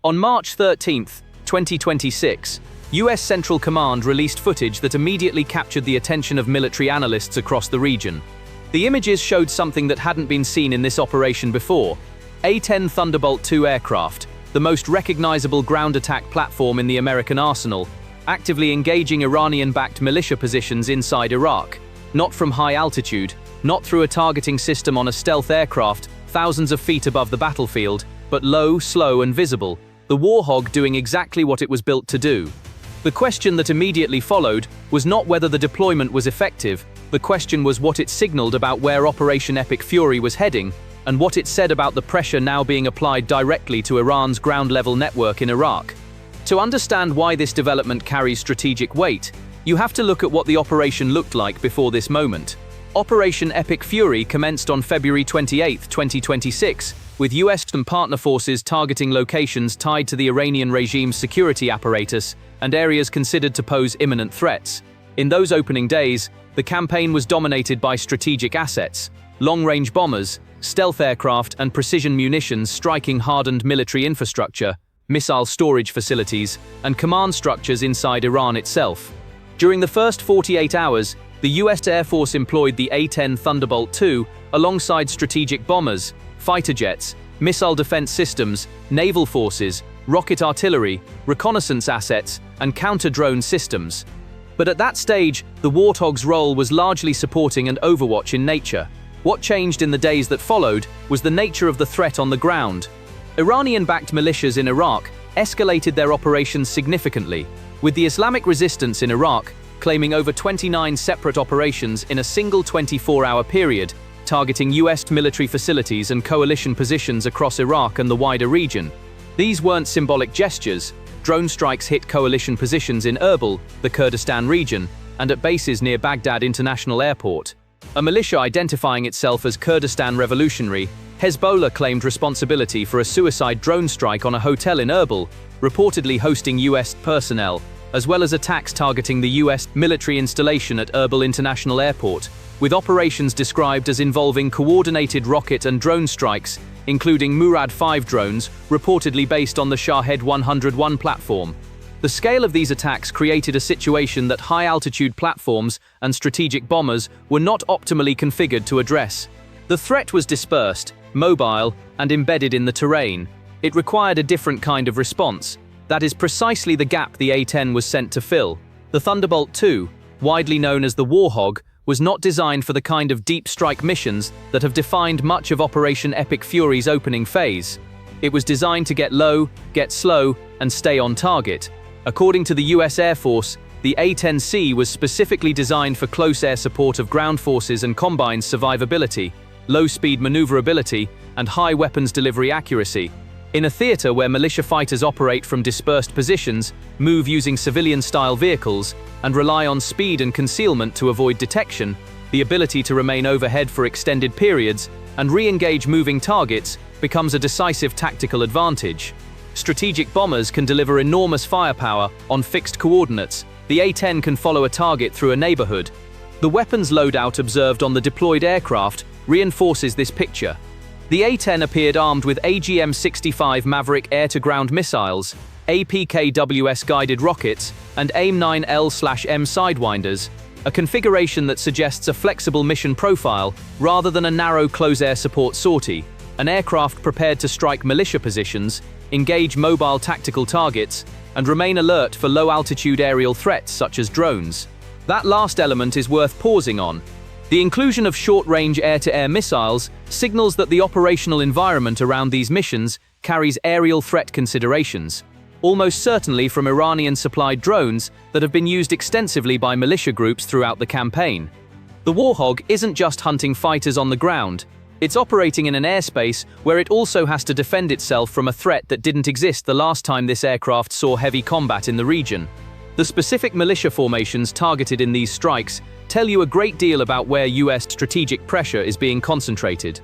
On March 13, 2026, US Central Command released footage that immediately captured the attention of military analysts across the region. The images showed something that hadn't been seen in this operation before: A-10 Thunderbolt II aircraft, the most recognizable ground attack platform in the American arsenal, actively engaging Iranian-backed militia positions inside Iraq, not from high altitude, not through a targeting system on a stealth aircraft thousands of feet above the battlefield, but low, slow, and visible, the Warthog doing exactly what it was built to do. The question that immediately followed was not whether the deployment was effective, the question was what it signaled about where Operation Epic Fury was heading, and what it said about the pressure now being applied directly to Iran's ground-level network in Iraq. To understand why this development carries strategic weight, you have to look at what the operation looked like before this moment. Operation Epic Fury commenced on February 28, 2026, with US and partner forces targeting locations tied to the Iranian regime's security apparatus and areas considered to pose imminent threats. In those opening days, the campaign was dominated by strategic assets, long-range bombers, stealth aircraft, and precision munitions striking hardened military infrastructure, missile storage facilities, and command structures inside Iran itself. During the first 48 hours, the US Air Force employed the A-10 Thunderbolt II alongside strategic bombers, fighter jets, missile defense systems, naval forces, rocket artillery, reconnaissance assets, and counter-drone systems. But at that stage, the Warthog's role was largely supporting and overwatch in nature. What changed in the days that followed was the nature of the threat on the ground. Iranian-backed militias in Iraq escalated their operations significantly, with the Islamic resistance in Iraq claiming over 29 separate operations in a single 24-hour period, targeting US military facilities and coalition positions across Iraq and the wider region. These weren't symbolic gestures. Drone strikes hit coalition positions in Erbil, the Kurdistan region, and at bases near Baghdad International Airport. A militia identifying itself as Kurdistan Revolutionary, Hezbollah claimed responsibility for a suicide drone strike on a hotel in Erbil, reportedly hosting US personnel, as well as attacks targeting the US military installation at Erbil International Airport, with operations described as involving coordinated rocket and drone strikes, including Murad 5 drones, reportedly based on the Shahed 101 platform. The scale of these attacks created a situation that high-altitude platforms and strategic bombers were not optimally configured to address. The threat was dispersed, mobile, and embedded in the terrain. It required a different kind of response. That is precisely the gap the A-10 was sent to fill. The Thunderbolt II, widely known as the Warthog, was not designed for the kind of deep strike missions that have defined much of Operation Epic Fury's opening phase. It was designed to get low, get slow, and stay on target. According to the US Air Force, the A-10C was specifically designed for close air support of ground forces and combines survivability, low-speed maneuverability, and high weapons delivery accuracy. In a theater where militia fighters operate from dispersed positions, move using civilian-style vehicles, and rely on speed and concealment to avoid detection, the ability to remain overhead for extended periods and re-engage moving targets becomes a decisive tactical advantage. Strategic bombers can deliver enormous firepower on fixed coordinates. The A-10 can follow a target through a neighborhood. The weapons loadout observed on the deployed aircraft reinforces this picture. The A-10 appeared armed with AGM-65 Maverick air-to-ground missiles, APKWS guided rockets, and AIM-9L/M sidewinders, a configuration that suggests a flexible mission profile rather than a narrow close-air support sortie, an aircraft prepared to strike militia positions, engage mobile tactical targets, and remain alert for low-altitude aerial threats such as drones. That last element is worth pausing on. The inclusion of short-range air-to-air missiles signals that the operational environment around these missions carries aerial threat considerations, almost certainly from Iranian-supplied drones that have been used extensively by militia groups throughout the campaign. The Warthog isn't just hunting fighters on the ground, it's operating in an airspace where it also has to defend itself from a threat that didn't exist the last time this aircraft saw heavy combat in the region. The specific militia formations targeted in these strikes tell you a great deal about where US strategic pressure is being concentrated.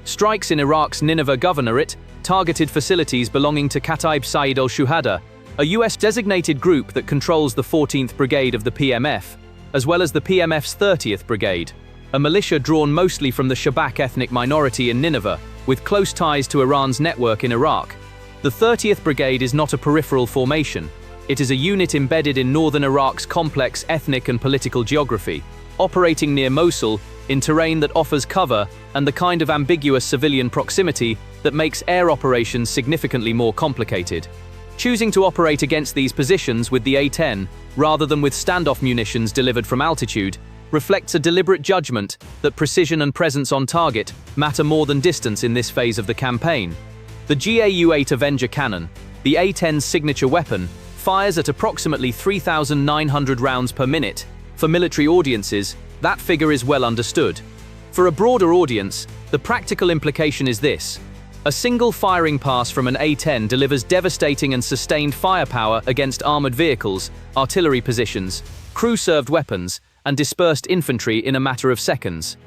Strikes in Iraq's Nineveh Governorate targeted facilities belonging to Kataib Saeed al-Shuhada, a US designated group that controls the 14th Brigade of the PMF, as well as the PMF's 30th Brigade, a militia drawn mostly from the Shabak ethnic minority in Nineveh, with close ties to Iran's network in Iraq. The 30th Brigade is not a peripheral formation. It is a unit embedded in northern Iraq's complex ethnic and political geography, operating near Mosul in terrain that offers cover and the kind of ambiguous civilian proximity that makes air operations significantly more complicated. Choosing to operate against these positions with the A-10, rather than with standoff munitions delivered from altitude, reflects a deliberate judgment that precision and presence on target matter more than distance in this phase of the campaign. The GAU-8 Avenger cannon, the A-10's signature weapon, fires at approximately 3,900 rounds per minute. For military audiences, that figure is well understood. For a broader audience, the practical implication is this: a single firing pass from an A-10 delivers devastating and sustained firepower against armored vehicles, artillery positions, crew-served weapons, and dispersed infantry in a matter of seconds.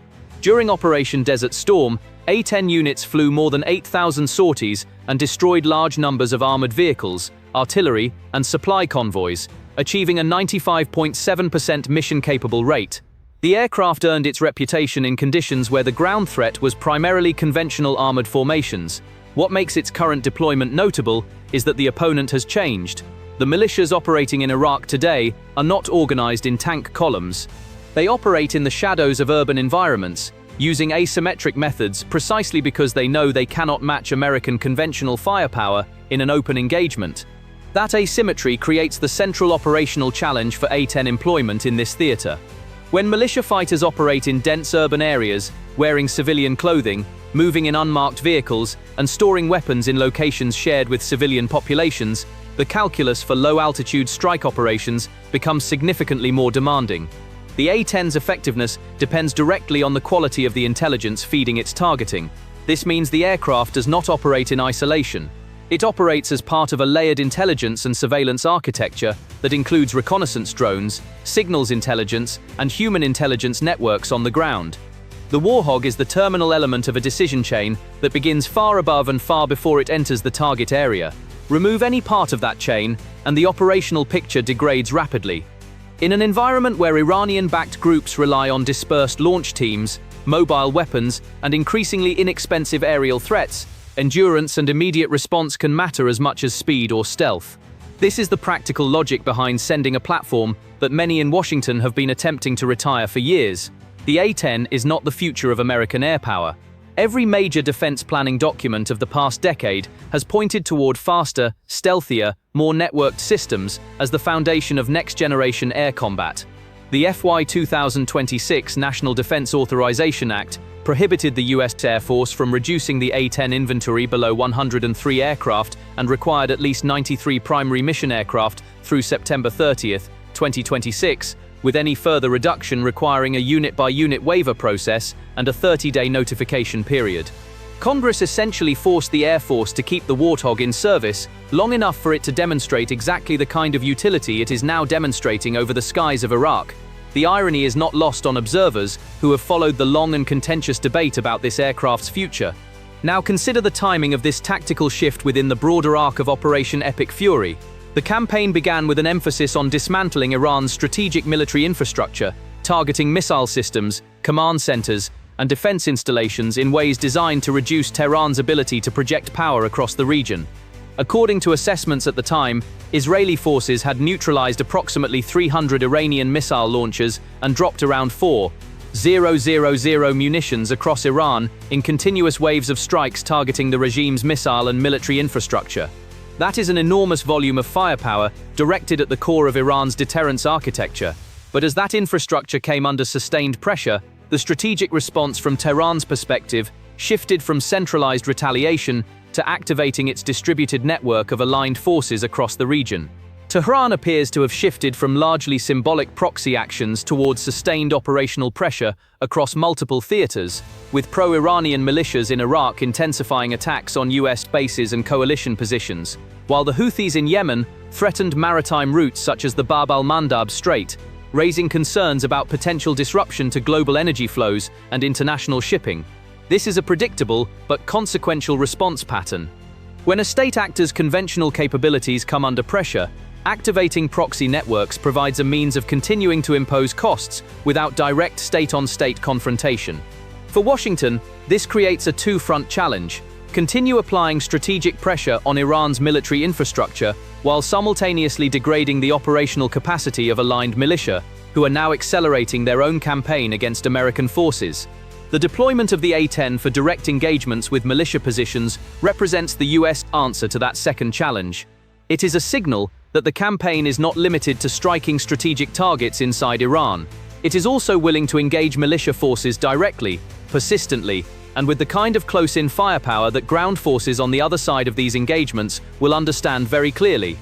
During Operation Desert Storm, A-10 units flew more than 8,000 sorties and destroyed large numbers of armored vehicles, artillery, and supply convoys, achieving a 95.7% mission-capable rate. The aircraft earned its reputation in conditions where the ground threat was primarily conventional armored formations. What makes its current deployment notable is that the opponent has changed. The militias operating in Iraq today are not organized in tank columns. They operate in the shadows of urban environments, using asymmetric methods precisely because they know they cannot match American conventional firepower in an open engagement. That asymmetry creates the central operational challenge for A-10 employment in this theater. When militia fighters operate in dense urban areas, wearing civilian clothing, moving in unmarked vehicles, and storing weapons in locations shared with civilian populations, the calculus for low-altitude strike operations becomes significantly more demanding. The A-10's effectiveness depends directly on the quality of the intelligence feeding its targeting. This means the aircraft does not operate in isolation. It operates as part of a layered intelligence and surveillance architecture that includes reconnaissance drones, signals intelligence, and human intelligence networks on the ground. The Warthog is the terminal element of a decision chain that begins far above and far before it enters the target area. Remove any part of that chain, and the operational picture degrades rapidly. In an environment where Iranian-backed groups rely on dispersed launch teams, mobile weapons, and increasingly inexpensive aerial threats, endurance and immediate response can matter as much as speed or stealth. This is the practical logic behind sending a platform that many in Washington have been attempting to retire for years. The A-10 is not the future of American air power. Every major defense planning document of the past decade has pointed toward faster, stealthier, more networked systems as the foundation of next-generation air combat. The FY 2026 National Defense Authorization Act prohibited the U.S. Air Force from reducing the A-10 inventory below 103 aircraft and required at least 93 primary mission aircraft through September 30, 2026, with any further reduction requiring a unit-by-unit waiver process and a 30-day notification period. Congress essentially forced the Air Force to keep the Warthog in service long enough for it to demonstrate exactly the kind of utility it is now demonstrating over the skies of Iraq. The irony is not lost on observers who have followed the long and contentious debate about this aircraft's future. Now consider the timing of this tactical shift within the broader arc of Operation Epic Fury. The campaign began with an emphasis on dismantling Iran's strategic military infrastructure, targeting missile systems, command centers, and defense installations in ways designed to reduce Tehran's ability to project power across the region. According to assessments at the time, Israeli forces had neutralized approximately 300 Iranian missile launchers and dropped around 4,000 munitions across Iran in continuous waves of strikes targeting the regime's missile and military infrastructure. That is an enormous volume of firepower directed at the core of Iran's deterrence architecture. But as that infrastructure came under sustained pressure, the strategic response from Tehran's perspective shifted from centralized retaliation to activating its distributed network of aligned forces across the region. Tehran appears to have shifted from largely symbolic proxy actions towards sustained operational pressure across multiple theaters, with pro-Iranian militias in Iraq intensifying attacks on US bases and coalition positions, while the Houthis in Yemen threatened maritime routes such as the Bab al-Mandab Strait, raising concerns about potential disruption to global energy flows and international shipping. This is a predictable but consequential response pattern. When a state actor's conventional capabilities come under pressure, activating proxy networks provides a means of continuing to impose costs without direct state-on-state confrontation. For Washington, this creates a two-front challenge. continue applying strategic pressure on Iran's military infrastructure while simultaneously degrading the operational capacity of aligned militia, who are now accelerating their own campaign against American forces. The deployment of the A-10 for direct engagements with militia positions represents the US answer to that second challenge. It is a signal that the campaign is not limited to striking strategic targets inside Iran. It is also willing to engage militia forces directly, persistently, and with the kind of close-in firepower that ground forces on the other side of these engagements will understand very clearly.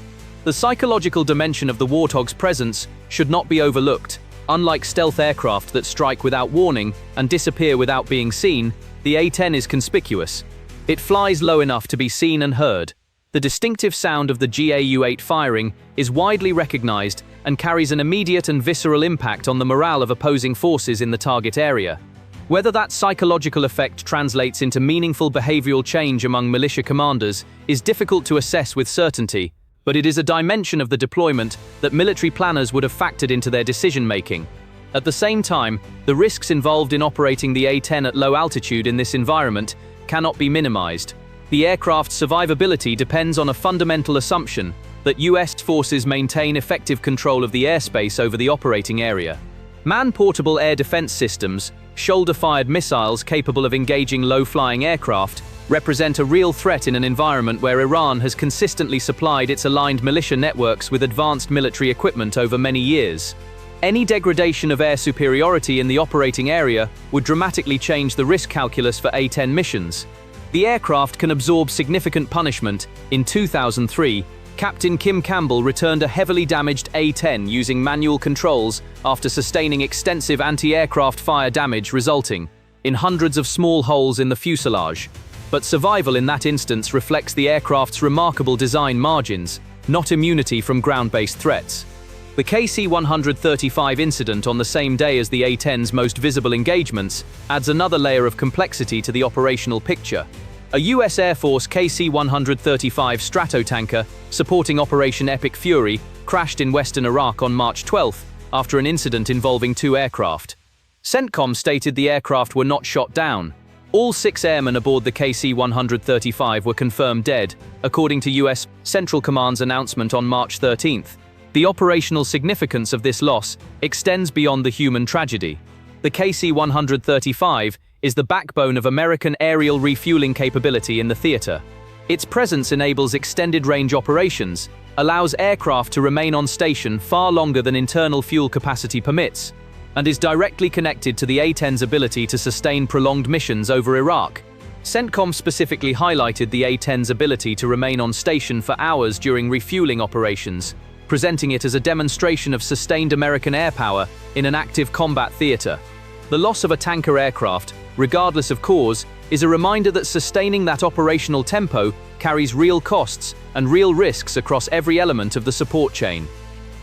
The psychological dimension of the Warthog's presence should not be overlooked. Unlike stealth aircraft that strike without warning and disappear without being seen, the A-10 is conspicuous. It flies low enough to be seen and heard. The distinctive sound of the GAU-8 firing is widely recognized and carries an immediate and visceral impact on the morale of opposing forces in the target area. Whether that psychological effect translates into meaningful behavioral change among militia commanders is difficult to assess with certainty, but it is a dimension of the deployment that military planners would have factored into their decision-making. At the same time, the risks involved in operating the A-10 at low altitude in this environment cannot be minimized. The aircraft's survivability depends on a fundamental assumption that US forces maintain effective control of the airspace over the operating area. Man-portable air defense systems, shoulder-fired missiles capable of engaging low-flying aircraft, represent a real threat in an environment where Iran has consistently supplied its aligned militia networks with advanced military equipment over many years. Any degradation of air superiority in the operating area would dramatically change the risk calculus for A-10 missions. The aircraft can absorb significant punishment. In 2003, Captain Kim Campbell returned a heavily damaged A-10 using manual controls after sustaining extensive anti-aircraft fire damage resulting in hundreds of small holes in the fuselage. But survival in that instance reflects the aircraft's remarkable design margins, not immunity from ground-based threats. The KC-135 incident on the same day as the A-10's most visible engagements adds another layer of complexity to the operational picture. A US Air Force KC-135 Stratotanker supporting Operation Epic Fury crashed in western Iraq on March 12 after an incident involving two aircraft. CENTCOM stated the aircraft were not shot down. All 6 airmen aboard the KC-135 were confirmed dead, according to US Central Command's announcement on March 13. The operational significance of this loss extends beyond the human tragedy. The KC-135 is the backbone of American aerial refueling capability in the theater. Its presence enables extended-range operations, allows aircraft to remain on station far longer than internal fuel capacity permits, and is directly connected to the A-10's ability to sustain prolonged missions over Iraq. CENTCOM specifically highlighted the A-10's ability to remain on station for hours during refueling operations, presenting it as a demonstration of sustained American air power in an active combat theater. The loss of a tanker aircraft, regardless of cause, is a reminder that sustaining that operational tempo carries real costs and real risks across every element of the support chain.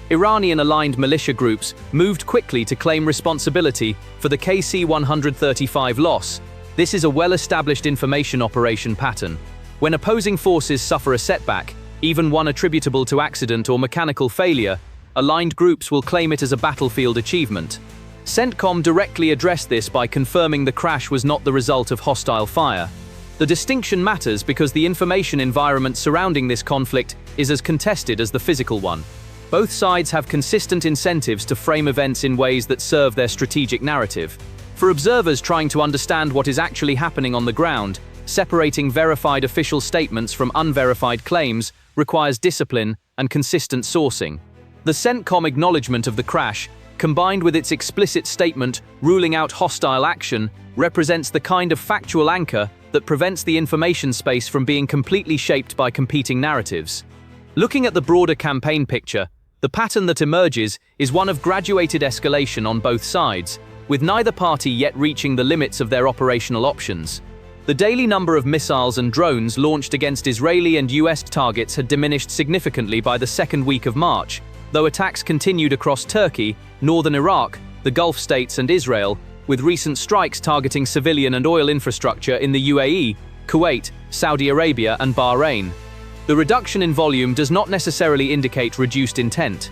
Iranian-aligned militia groups moved quickly to claim responsibility for the KC-135 loss. This is a well-established information operation pattern. When opposing forces suffer a setback, even one attributable to accident or mechanical failure, aligned groups will claim it as a battlefield achievement. CENTCOM directly addressed this by confirming the crash was not the result of hostile fire. The distinction matters because the information environment surrounding this conflict is as contested as the physical one. Both sides have consistent incentives to frame events in ways that serve their strategic narrative. For observers trying to understand what is actually happening on the ground, separating verified official statements from unverified claims requires discipline and consistent sourcing. The CENTCOM acknowledgement of the crash, combined with its explicit statement ruling out hostile action, represents the kind of factual anchor that prevents the information space from being completely shaped by competing narratives. Looking at the broader campaign picture, the pattern that emerges is one of graduated escalation on both sides, with neither party yet reaching the limits of their operational options. The daily number of missiles and drones launched against Israeli and US targets had diminished significantly by the second week of March, though attacks continued across Turkey, northern Iraq, the Gulf states and Israel, with recent strikes targeting civilian and oil infrastructure in the UAE, Kuwait, Saudi Arabia and Bahrain. The reduction in volume does not necessarily indicate reduced intent.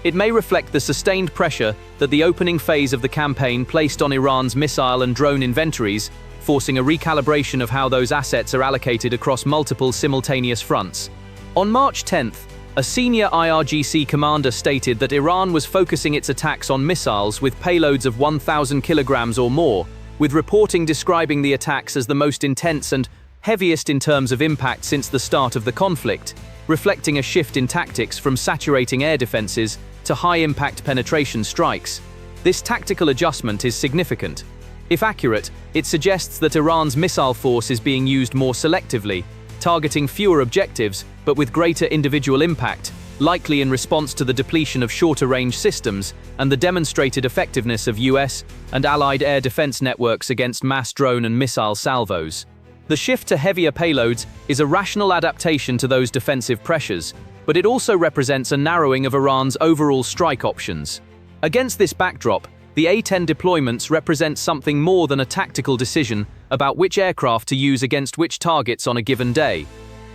It may reflect the sustained pressure that the opening phase of the campaign placed on Iran's missile and drone inventories, forcing a recalibration of how those assets are allocated across multiple simultaneous fronts. On March 10th, a senior IRGC commander stated that Iran was focusing its attacks on missiles with payloads of 1,000 kilograms or more, with reporting describing the attacks as the most intense and heaviest in terms of impact since the start of the conflict, reflecting a shift in tactics from saturating air defenses to high-impact penetration strikes. This tactical adjustment is significant. If accurate, it suggests that Iran's missile force is being used more selectively, targeting fewer objectives but with greater individual impact, likely in response to the depletion of shorter-range systems and the demonstrated effectiveness of US and allied air defense networks against mass drone and missile salvos. The shift to heavier payloads is a rational adaptation to those defensive pressures, but it also represents a narrowing of Iran's overall strike options. Against this backdrop, the A-10 deployments represent something more than a tactical decision about which aircraft to use against which targets on a given day.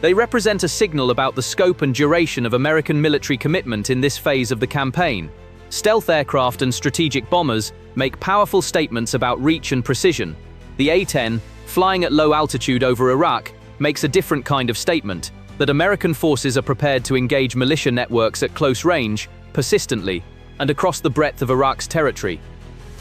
They represent a signal about the scope and duration of American military commitment in this phase of the campaign. Stealth aircraft and strategic bombers make powerful statements about reach and precision. The A-10, flying at low altitude over Iraq, makes a different kind of statement, that American forces are prepared to engage militia networks at close range, persistently, and across the breadth of Iraq's territory.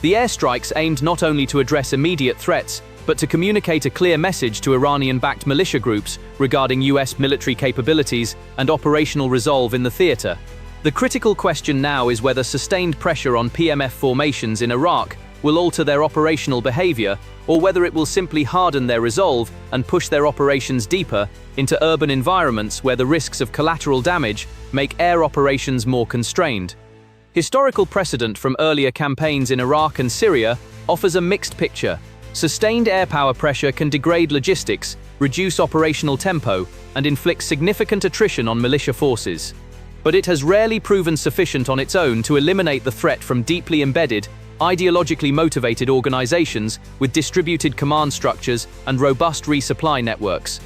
The airstrikes aimed not only to address immediate threats, but to communicate a clear message to Iranian-backed militia groups regarding US military capabilities and operational resolve in the theater. The critical question now is whether sustained pressure on PMF formations in Iraq will alter their operational behavior, or whether it will simply harden their resolve and push their operations deeper into urban environments where the risks of collateral damage make air operations more constrained. Historical precedent from earlier campaigns in Iraq and Syria offers a mixed picture. Sustained air power pressure can degrade logistics, reduce operational tempo, and inflict significant attrition on militia forces. But it has rarely proven sufficient on its own to eliminate the threat from deeply embedded, ideologically motivated organizations with distributed command structures and robust resupply networks.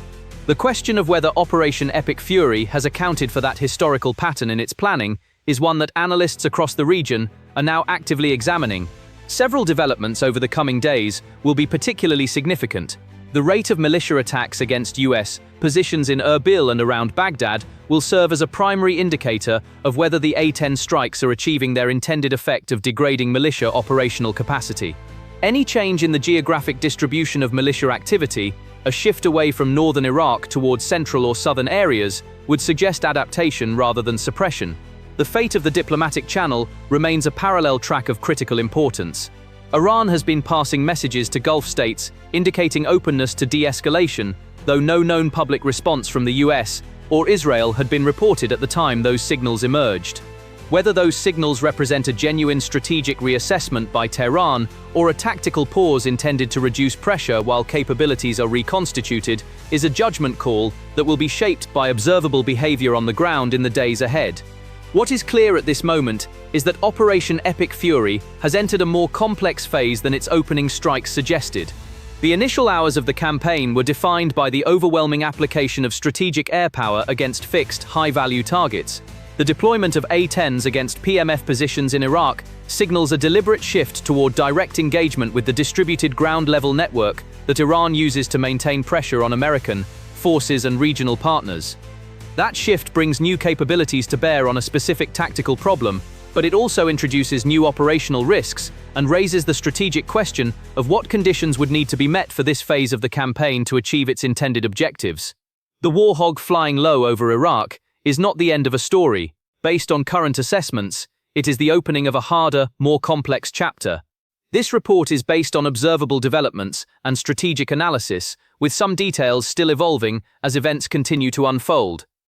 The question of whether Operation Epic Fury has accounted for that historical pattern in its planning is one that analysts across the region are now actively examining. Several developments over the coming days will be particularly significant. The rate of militia attacks against US positions in Erbil and around Baghdad will serve as a primary indicator of whether the A-10 strikes are achieving their intended effect of degrading militia operational capacity. Any change in the geographic distribution of militia activity, a shift away from northern Iraq towards central or southern areas, would suggest adaptation rather than suppression. The fate of the diplomatic channel remains a parallel track of critical importance. Iran has been passing messages to Gulf states indicating openness to de-escalation, though no known public response from the US or Israel had been reported at the time those signals emerged. Whether those signals represent a genuine strategic reassessment by Tehran or a tactical pause intended to reduce pressure while capabilities are reconstituted is a judgment call that will be shaped by observable behavior on the ground in the days ahead. What is clear at this moment is that Operation Epic Fury has entered a more complex phase than its opening strikes suggested. The initial hours of the campaign were defined by the overwhelming application of strategic air power against fixed, high-value targets. The deployment of A-10s against PMF positions in Iraq signals a deliberate shift toward direct engagement with the distributed ground-level network that Iran uses to maintain pressure on American forces and regional partners. That shift brings new capabilities to bear on a specific tactical problem, but it also introduces new operational risks and raises the strategic question of what conditions would need to be met for this phase of the campaign to achieve its intended objectives. The Warthog flying low over Iraq is not the end of a story. Based on current assessments, it is the opening of a harder, more complex chapter. This report is based on observable developments and strategic analysis, with some details still evolving as events continue to unfold.